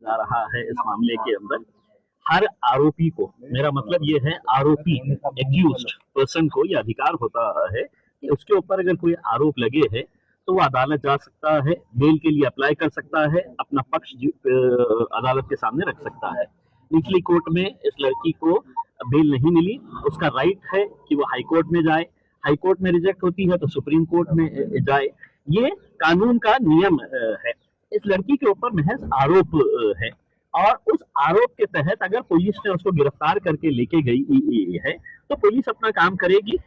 जा रहा है इस मामले के अंदर। हर आरोपी को, मेरा मतलब ये है आरोपी एक्यूज्ड पर्सन को ये अधिकार होता है कि उसके ऊपर अगर कोई आरोप लगे है तो वो अदालत जा सकता है, बेल के लिए अप्लाई कर सकता है, अपना पक्ष अदालत के सामने रख सकता है। निचली कोर्ट में इस लड़की को बेल नहीं मिली, उसका राइट है कि वो हाई कोर्ट में जाए, हाई कोर्ट में रिजेक्ट होती है तो सुप्रीम कोर्ट में जाए। ये कानून का नियम है। इस लड़की के ऊपर महज आरोप है और उस आरोप के तहत अगर पुलिस ने उसको गिरफ्तार करके लेके गई है तो पुलिस अपना काम करेगी।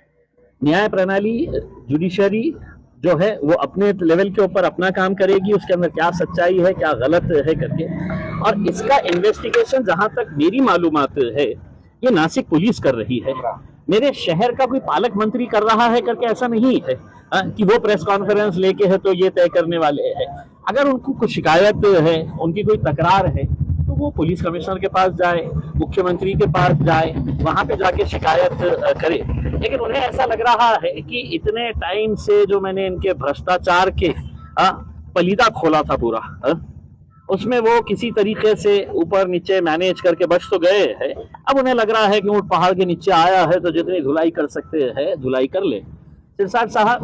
न्याय प्रणाली, जुडिशरी जो है वो अपने लेवल के ऊपर अपना काम करेगी, उसके अंदर क्या सच्चाई है क्या गलत है करके। और इसका इन्वेस्टिगेशन जहां तक मेरी मालूमात है ये नासिक पुलिस कर रही है, मेरे शहर का कोई पालक मंत्री कर रहा है करके ऐसा नहीं है कि वो प्रेस कॉन्फ्रेंस लेके है तो ये तय करने वाले हैं। अगर उनको कुछ शिकायत है, उनकी कोई तकरार है तो वो पुलिस कमिश्नर के पास जाए, मुख्यमंत्री के पास जाए, वहां पे जाके शिकायत करे। लेकिन उन्हें ऐसा लग रहा है कि इतने टाइम से जो मैंने इनके भ्रष्टाचार के पलीदा खोला था पूरा, उसमें वो किसी तरीके से ऊपर नीचे मैनेज करके बच तो गए हैं। अब उन्हें लग रहा है कि ऊंट पहाड़ के नीचे आया है तो जितनी धुलाई कर सकते हैं धुलाई कर ले। सिरसाट साहब,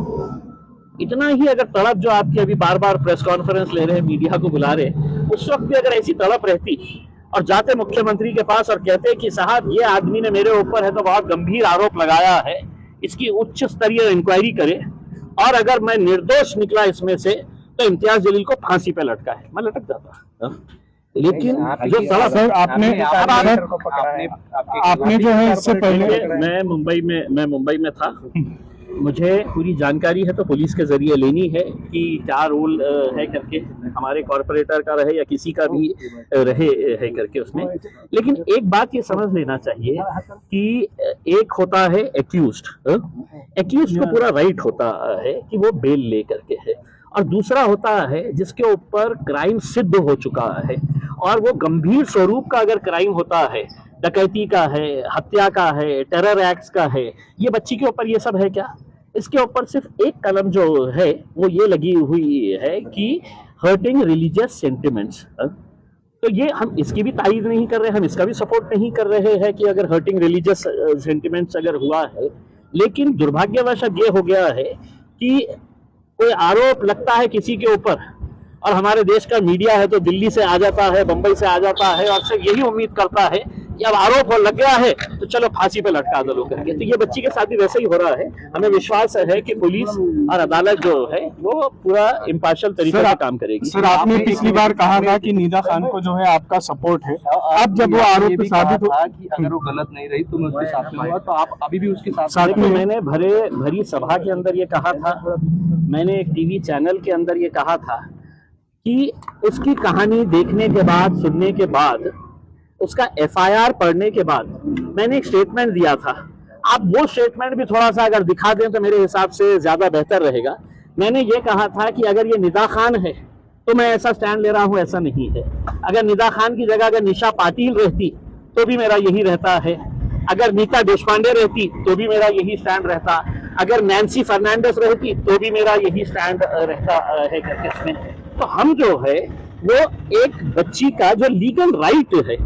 इतना ही अगर तड़प जो आपकी अभी बार बार प्रेस कॉन्फ्रेंस ले रहे हैं, मीडिया को बुला रहे, उस वक्त भी अगर ऐसी तड़प रहती और जाते मुख्यमंत्री के पास और कहते कि साहब ये आदमी ने मेरे ऊपर है तो बहुत गंभीर आरोप लगाया है, इसकी उच्च स्तरीय इंक्वायरी करे और अगर मैं निर्दोष निकला इसमें से तो इम्तियाज जलील को फांसी पे लटका है, मैं लटक जाता। लेकिन जो सर आपने जो है इससे पहले मैं मुंबई में था, मुझे पूरी जानकारी है तो पुलिस के जरिए लेनी है कि क्या रूल है करके, हमारे कॉर्पोरेटर का रहे या किसी का भी रहे है करके उसमें। लेकिन एक बात ये समझ लेना चाहिए कि एक होता है एक्यूज्ड को पूरा राइट होता है कि वो बेल ले करके है, और दूसरा होता है जिसके ऊपर क्राइम सिद्ध हो चुका है और वो गंभीर स्वरूप का अगर क्राइम होता है, डकैती का है, हत्या का है, टेरर एक्ट्स का है। ये बच्ची के ऊपर ये सब है क्या? इसके ऊपर सिर्फ एक कलम जो है वो ये लगी हुई है कि हर्टिंग रिलीजियस सेंटिमेंट्स। तो ये हम इसकी भी तारीफ नहीं कर रहे, हम इसका भी सपोर्ट नहीं कर रहे हैं कि अगर हर्टिंग रिलीजियस सेंटिमेंट्स अगर हुआ है। लेकिन दुर्भाग्यवश अब ये हो गया है कि कोई आरोप लगता है किसी के ऊपर और हमारे देश का मीडिया है तो दिल्ली से आ जाता है, बंबई से आ जाता है और सिर्फ यही उम्मीद करता है कि अब आरोप लग गया है तो चलो फांसी पे लटका दो लोग करके। तो ये बच्ची के साथ भी वैसे ही हो रहा है। हमें विश्वास है कि पुलिस और अदालत जो है वो पूरा इम्पार्शियल तरीके से काम करेगी। सर, आपने पिछली बार कहा था कि निदा खान को जो है आपका सपोर्ट है, अब जब वो आरोप साबित हुआ कि अगर वो गलत नहीं रही तो मैं उसके साथ में हुआ, तो आप अभी भी उसके साथ में? मैंने भरी सभा के अंदर ये कहा था, मैंने एक टीवी चैनल के अंदर ये कहा था कि उसकी कहानी देखने के बाद, सुनने के बाद, उसका एफआईआर पढ़ने के बाद मैंने एक स्टेटमेंट दिया था। आप वो स्टेटमेंट भी थोड़ा सा अगर दिखा दें तो मेरे हिसाब से ज्यादा बेहतर रहेगा। मैंने ये कहा था कि अगर ये निदा खान है तो मैं ऐसा स्टैंड ले रहा हूं, ऐसा नहीं है। अगर निदा खान की जगह अगर निशा पाटिल रहती तो भी मेरा यही रहता है, अगर नीता देशपांडे रहती तो भी मेरा यही स्टैंड रहता, अगर नैन्सी फर्नांडिस रहती तो भी मेरा यही स्टैंड रहता है करके इसमें। तो हम जो है वो एक बच्ची का जो लीगल राइट है,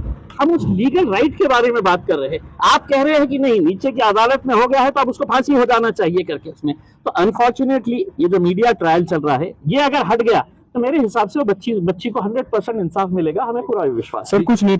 हम उस लीगल राइट के बारे में बात कर रहे हैं। आप कह रहे हैं कि नहीं, नीचे की अदालत में हो गया है तो अब उसको फांसी हो जाना चाहिए करके इसमें। तो अनफॉर्चुनेटली ये जो मीडिया ट्रायल चल रहा है ये अगर हट गया तो मेरे हिसाब से वो बच्ची को 100% इंसाफ मिलेगा, हमें पूरा विश्वास है। सर, कुछ नहीं